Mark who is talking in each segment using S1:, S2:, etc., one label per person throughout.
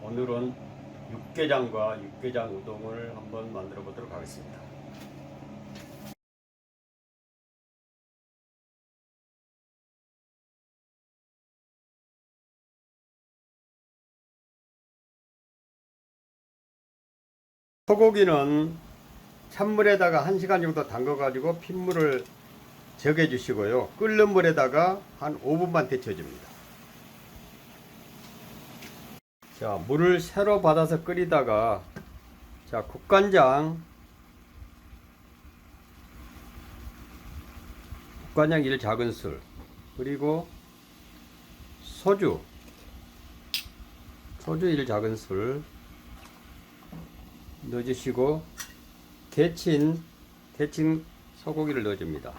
S1: 오늘은 육개장과 육개장 우동을 한번 만들어 보도록 하겠습니다. 소고기는 찬물에다가 1시간 정도 담가 가지고 핏물을 제거해 주시고요. 끓는 물에다가 한 5분만 데쳐 줍니다. 자, 물을 새로 받아서 끓이다가 자, 국간장 1작은술, 그리고 소주 1작은술 넣어주시고 데친 소고기를 넣어줍니다.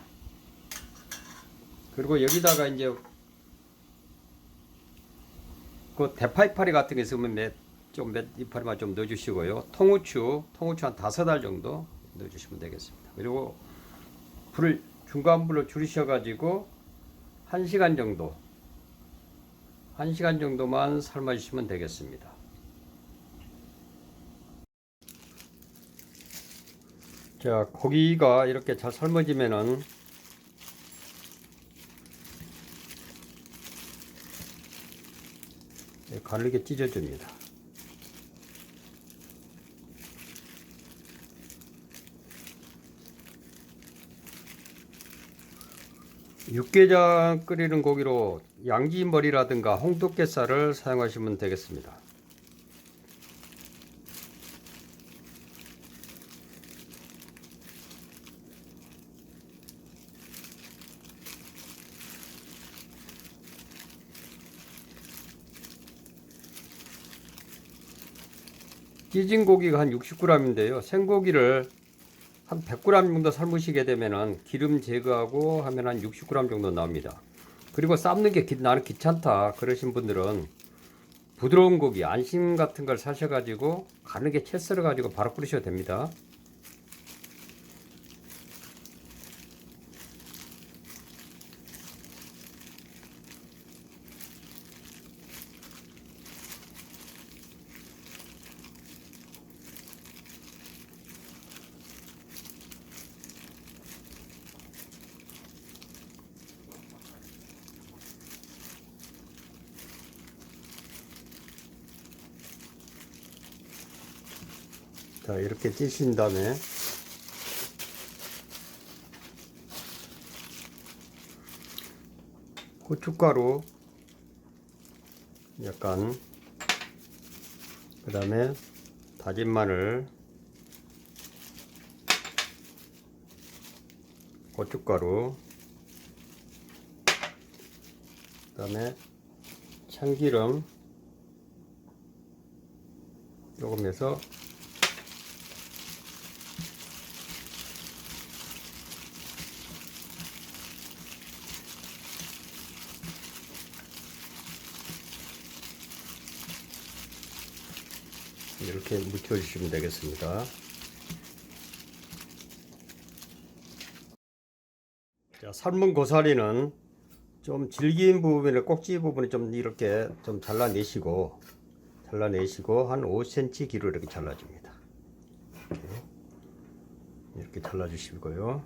S1: 그리고 여기다가 이제 그 대파이파리 같은 게 있으면 몇 이파리만 좀 넣어주시고요. 통후추 한 5알 정도 넣어주시면 되겠습니다. 그리고 불을 중간불로 줄이셔가지고 1시간 정도만 삶아주시면 되겠습니다. 자, 고기가 이렇게 잘 삶아지면은 가늘게 찢어줍니다. 육개장 끓이는 고기로 양지머리라든가 홍두깨살을 사용하시면 되겠습니다. 찢은 고기가 한 60g인데요. 생고기를 한 100g 정도 삶으시게 되면은 기름 제거하고 하면 한 60g 정도 나옵니다. 그리고 삶는 게 나는 귀찮다 그러신 분들은 부드러운 고기 안심 같은 걸 사셔가지고 가늘게 채 썰어 가지고 바로 끓이셔도 됩니다. 자, 이렇게 찌신 다음에 고춧가루 약간, 그 다음에 다진 마늘, 고춧가루, 그 다음에 참기름 조금 해서 이렇게 묻혀 주시면 되겠습니다. 자, 삶은 고사리는 좀 질긴 부분을, 꼭지 부분을 좀 이렇게 좀 잘라내시고 한 5cm 길이로 이렇게 잘라줍니다. 이렇게 잘라주시고요.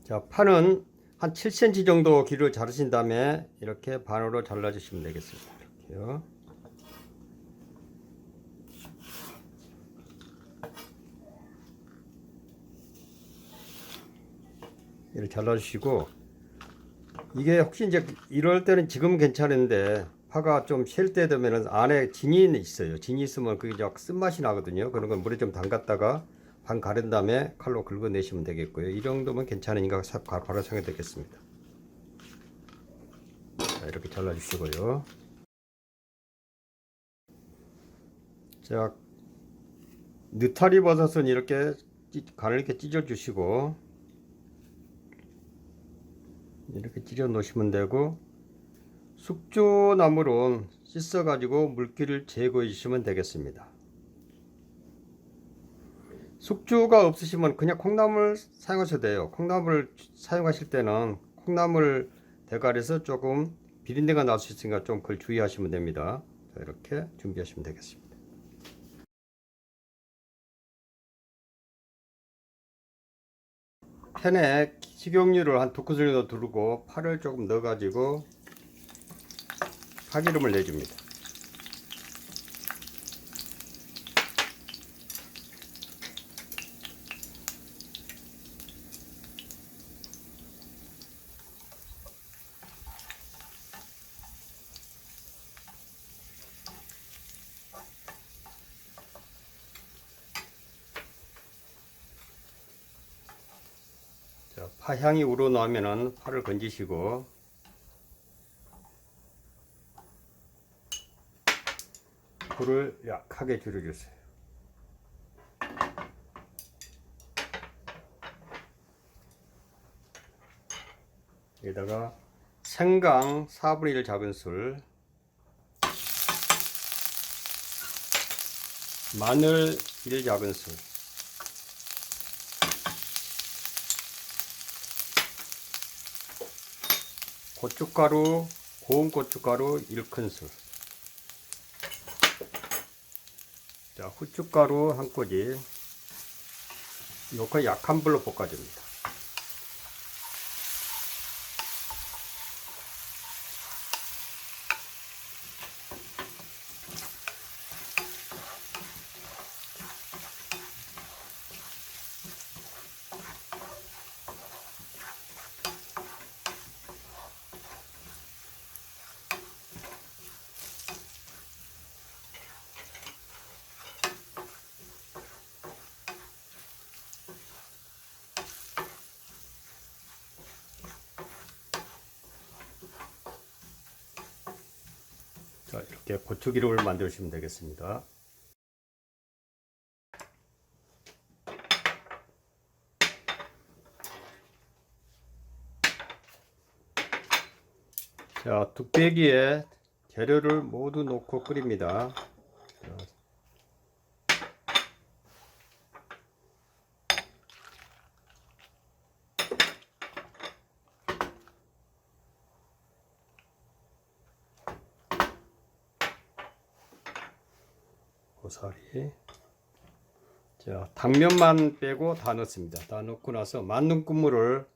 S1: 자, 파는 한 7cm 정도 길이를 자르신 다음에 이렇게 반으로 잘라주시면 되겠습니다. 이렇게요. 이렇게 잘라주시고, 이게 혹시 이제 이럴 때는 지금 괜찮은데 파가 좀 쉴 때 되면은 안에 진이 있어요. 진이 있으면 그게 좀 쓴맛이 나거든요. 그런 건 물에 좀 담갔다가 반 가른 다음에 칼로 긁어내시면 되겠고요. 이 정도면 괜찮으니까 바로 사용이 되겠습니다. 자, 이렇게 잘라주시고요. 자, 느타리 버섯은 이렇게 가늘게 찢어주시고 이렇게 찢어 놓으시면 되고, 숙주나물은 씻어 가지고 물기를 제거해 주시면 되겠습니다. 숙주가 없으시면 그냥 콩나물 사용하셔도 돼요. 콩나물 사용하실 때는 콩나물 대가리에서 조금 비린내가 날 수 있으니까 좀 그걸 주의하시면 됩니다. 자, 이렇게 준비하시면 되겠습니다. 팬에 식용유를 한 2큰술 정도 두르고 파를 조금 넣어 가지고 파기름을 내줍니다. 자, 파향이 우러나오면은 파를 건지시고 불을 약하게 줄여주세요. 여기다가 생강 4분의 1 작은술, 마늘 1 작은술, 고춧가루, 고운 고춧가루 1큰술, 자, 후춧가루 한 꼬집 넣고 약한 불로 볶아줍니다. 자, 이렇게 고추기름을 만드시면 되겠습니다. 자, 뚝배기에 재료를 모두 넣고 끓입니다. 고사리. 자, 당면만 빼고 다 넣습니다. 다 넣고 나서 만능 국물을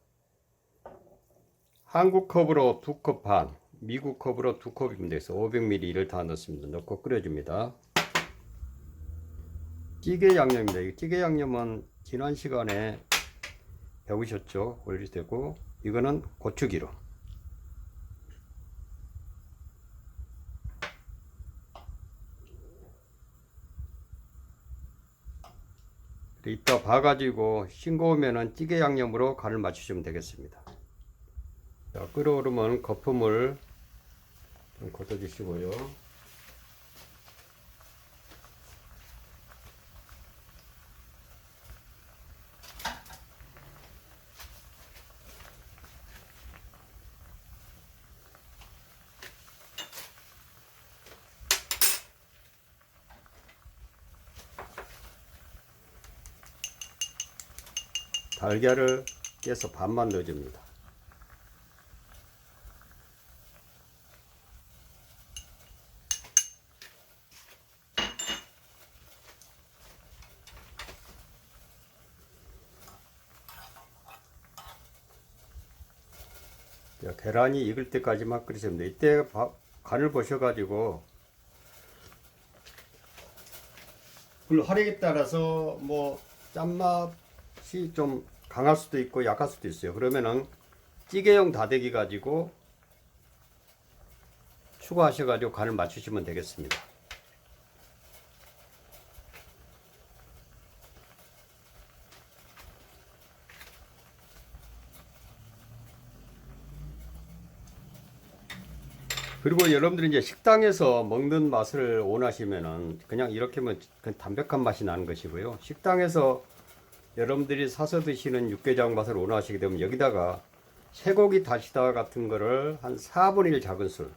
S1: 한국 컵으로 2컵 반, 미국 컵으로 2컵이면 돼서 500ml를 다 넣습니다. 넣고 끓여줍니다. 찌개 양념입니다. 이 찌개 양념은 지난 시간에 배우셨죠? 올릴 때고, 이거는 고추기름. 이따 봐가지고 싱거우면은 찌개 양념으로 간을 맞추시면 되겠습니다. 자, 끓어오르면 거품을 좀 걷어주시고요. 달걀을 깨서 반만 넣어줍니다. 자, 계란이 익을 때까지만 끓이시면 돼요. 이때 간을 보셔가지고 그 화력에 따라서 뭐 짠맛이 좀 강할 수도 있고 약할 수도 있어요. 그러면은 찌개용 다대기 가지고 추가하셔가지고 간을 맞추시면 되겠습니다. 그리고 여러분들이 이제 식당에서 먹는 맛을 원하시면은 그냥 이렇게 하면 담백한 맛이 나는 것이고요. 식당에서 여러분들이 사서 드시는 육개장 맛을 원하시게 되면 여기다가 쇠고기 다시다 같은 거를 한 4분의 1 작은술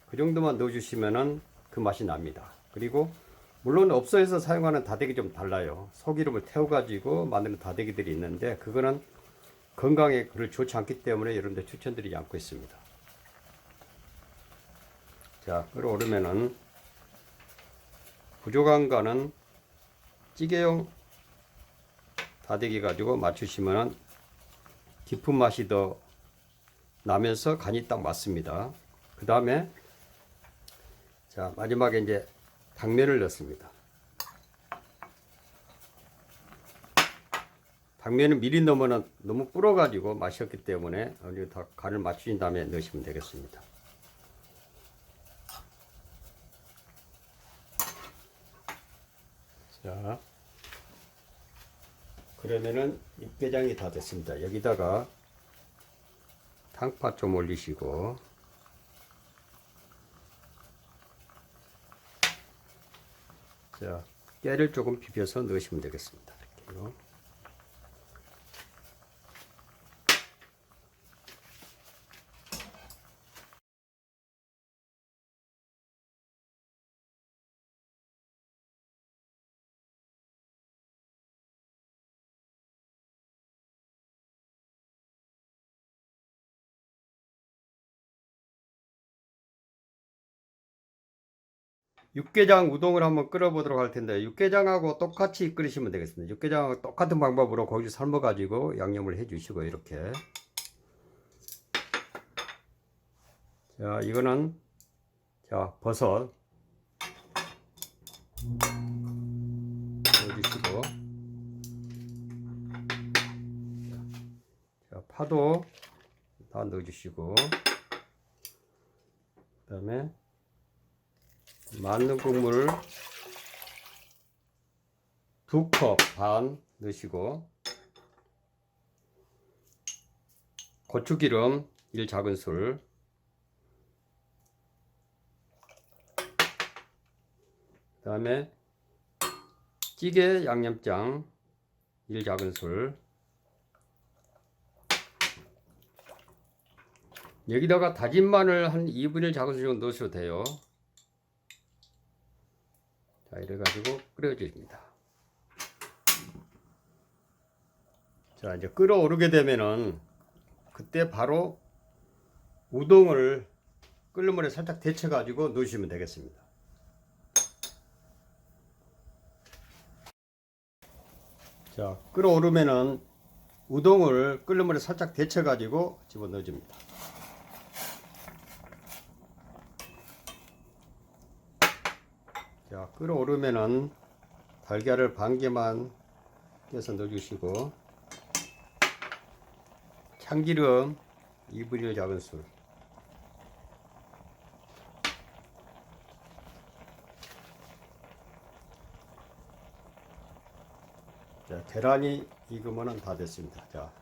S1: 그 정도만 넣어주시면은 그 맛이 납니다. 그리고 물론 업소에서 사용하는 다대기 좀 달라요. 소기름을 태워가지고 만드는 다대기들이 있는데 그거는 건강에 그를 좋지 않기 때문에 여러분들 추천드리지 않고 있습니다. 자, 끓어오르면은 부족한 거는 찌개용 다대기 가지고 맞추시면 깊은 맛이 더 나면서 간이 딱 맞습니다. 그 다음에 자, 마지막에 이제 당면을 넣습니다. 당면은 미리 넣으면 너무 불어가지고 맛이 없기 때문에 다 간을 맞추신 다음에 넣으시면 되겠습니다. 자, 그러면은 육개장이 다 됐습니다. 여기다가 탕파 좀 올리시고, 자, 깨를 조금 비벼서 넣으시면 되겠습니다. 이렇게요. 육개장 우동을 한번 끓여 보도록 할 텐데, 육개장하고 똑같이 끓이시면 되겠습니다. 육개장하고 똑같은 방법으로 고기 삶아 가지고 양념을 해 주시고, 이렇게. 자, 이거는 자, 버섯 넣어주시고, 자, 파도 다 넣어주시고, 그 다음에 만능 국물 2컵 반 넣으시고, 고추기름 1작은술, 그 다음에 찌개 양념장 1작은술, 여기다가 다진 마늘 한 2분의 1 작은술 정도 넣으셔도 돼요. 자, 이래가지고 끓여줍니다. 자, 이제 끓어오르게 되면은 그때 바로 우동을 끓는 물에 살짝 데쳐가지고 넣으시면 되겠습니다. 자, 끓어오르면은 우동을 끓는 물에 살짝 데쳐가지고 집어 넣어줍니다. 자, 끓어오르면은 달걀을 반 개만 껴서 넣어주시고, 참기름 2분의 1 작은술, 자, 계란이 익으면 다 됐습니다. 자,